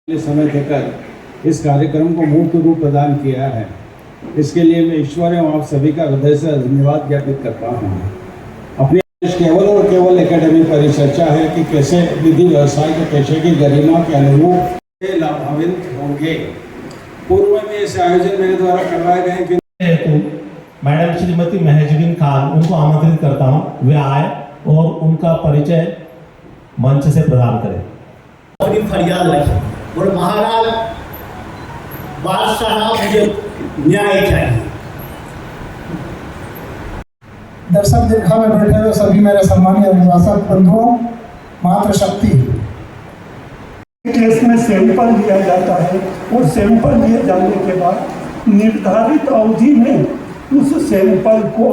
समय देकर इस कार्यक्रम को मूर्त रूप प्रदान किया है। इसके लिए मैं ईश्वर एवं आप सभी का हृदय से धन्यवाद ज्ञापित करता हूँ। अपनी केवल और केवल एकेडमिक परिचर्चा है कि कैसे विधि व्यवसाय के पेशे की गरिमा के अनुरूप लाभान्वित होंगे। पूर्व में इस आयोजन मेरे द्वारा करवाए गए कि मैडम श्रीमती महजबीन खान, उनको आमंत्रित करता हूँ, वे आए और उनका परिचय मंच से प्रदान करें। अपनी फरियाद रखी और महाराज बादशाह मुझे न्याय चाहिए। दर्शक दीर्घा में बैठे हुए सभी मेरे सम्मानीय अभिभाषक बंधुओं, मातृशक्ति केस में सैंपल लिया जाता है और सैंपल लिए जाने के बाद निर्धारित अवधि में उस सैंपल को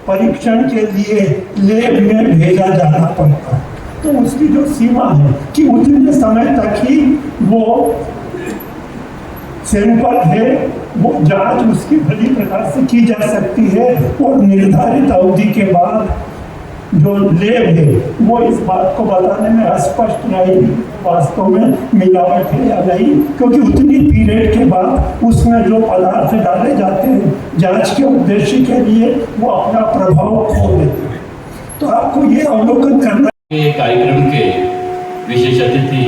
परीक्षण के लिए लैब में भेजा जाना पड़ता है। तो उसकी जो सीमा है कि उतने समय तक ही वो सैंपल है, वो जांच उसकी भली प्रकार से की जा सकती है और निर्धारित अवधि के बाद जो लैब है वो इस बात को बताने में अस्पष्ट नहीं वास्तव में मिलावट है या नहीं, क्योंकि उतनी पीरियड के बाद उसमें जो पदार्थ डाले जाते हैं जांच के उद्देश्य के लिए वो अपना प्रभाव खो देते हैं। तो आपको ये अवलोकन करना। कार्यक्रम के विशेष अतिथि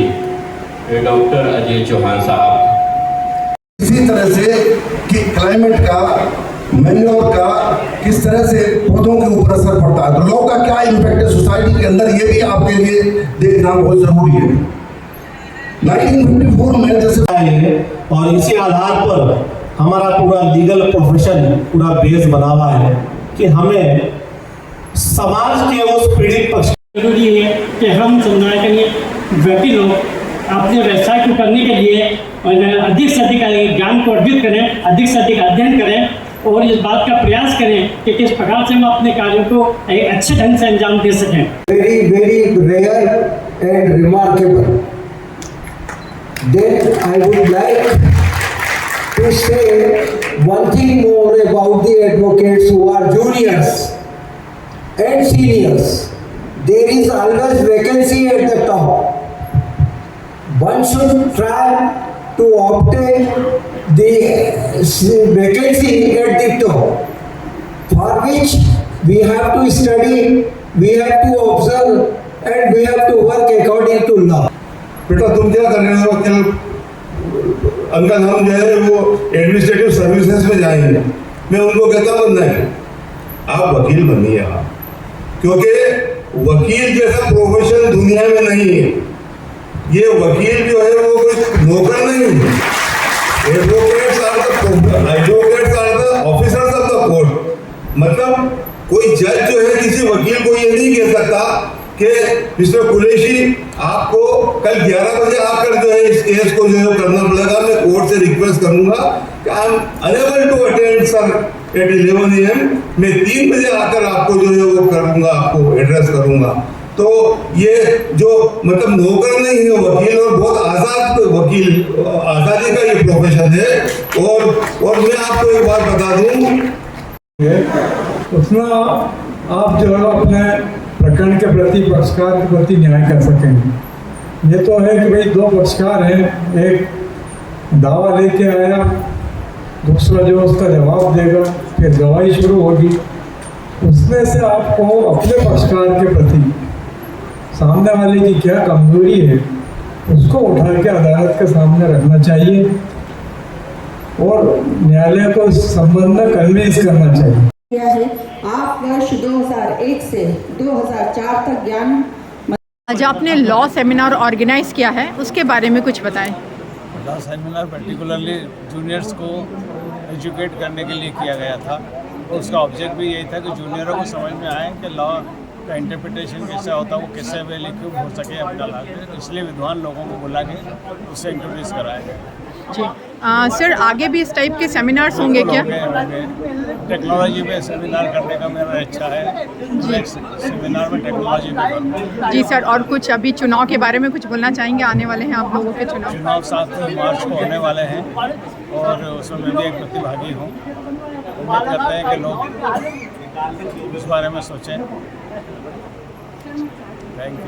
डॉक्टर अजय चौहान साहब। इसी तरह से कि क्लाइमेट का, मैन्योर का किस तरह से पौधों के ऊपर असर पड़ता है, तो लॉ का क्या इम्पैक्ट है सोसाइटी के अंदर, ये भी आपके लिए देखना बहुत जरूरी है। 1954 में जैसे और इसी आधार पर हमारा पूरा लीगल प्रोफेशन पूरा बेस बना हुआ है कि हमें समाज के उस पीड़ित पक्ष जरूरी है कि हम समुदाय के लिए व्यक्ति लोग अपने व्यवसाय को करने के लिए अधिक से अधिक ज्ञान को अर्जित करें, अधिक से अधिक अध्ययन करें और इस बात का प्रयास करें कि किस प्रकार से हम अपने कार्यों को एक अच्छे ढंग से अंजाम दे सकें। Very rare and remarkable. Then I would like to say one thing more about the advocates who are juniors and seniors. There is always vacancy at the top. One should try to obtain the vacancy at the top, for which we have to study, we have to observe, and we have to work according to law. बेटा तुम क्या कर रहे हो? Uncle हम जो है वो एडमिनिस्ट्रेटिव सर्विसेज में जाएंगे। मैं उनको कहता हूँ नहीं, आप वकील बनिए आप, क्योंकि वकील जैसा प्रोफेशन दुनिया में नहीं है। ये वकील जो है वो कोई नौकर नहीं है। Advocates are the officers of the court. मतलब कोई जज जो है किसी वकील को ये नहीं कह सकता कि मिस्टर कुरैशी आपको कल 11 बजे आकर जो है इस केस को जो है करना पड़ेगा। मैं कोर्ट से रिक्वेस्ट करूंगा कि I am unable to attend sir at 11 AM। मैं 3 बजे आकर आपको जो है वो करूंगा, आपको एड्रेस करूंगा। तो ये जो मतलब नौकर नहीं है वकील, और बहुत आज़ाद वकील, आज़ादी का ये प्रोफेशन है। और मैं आपको एक बात बता दूं, उतना आप जो है अपने प्रकरण के प्रति, पक्षकार के प्रति न्याय कर सकेंगे। ये तो है कि भाई दो पक्षकार हैं, एक दावा लेके आया, दूसरा जो उसका जवाब देगा, फिर गवाही शुरू होगी। उसमें से आपको अपने पक्षकार के प्रति सामने वाले की क्या कमजोरी है उसको उठा के अदालत के सामने रखना चाहिए और न्यायालय को इस संबंध में कन्विंस करना चाहिए। किया है। आप वर्ष 2001 से 2004 तक ज्ञान। आज आपने लॉ सेमिनार ऑर्गेनाइज किया है, उसके बारे में कुछ बताएं। लॉ सेमिनार पर्टिकुलरली जूनियर्स को एजुकेट करने के लिए किया गया था। उसका ऑब्जेक्ट भी यही था कि जूनियरों को समझ में आए कि लॉ का इंटरप्रिटेशन कैसे होता है, वो किससे वेल इक्विप हो सके अपना ला के। इसलिए विद्वान लोगों को बुला के उससे इंट्रोड्यूस कराया गया। जी सर, आगे भी इस टाइप के सेमिनार्स होंगे क्या? टेक्नोलॉजी पे सेमिनार करने का मेरा इच्छा है। सेमिनार में टेक्नोलॉजी पे करूँ। जी सर, और कुछ अभी चुनाव के बारे में कुछ बोलना चाहेंगे? आने वाले हैं आप लोगों के चुनाव 7 मार्च को होने वाले हैं और उसमें मैं भी एक प्रतिभागी हूँ। उम्मीद करते हैं कि लोग इस बारे में सोचें। Thank you.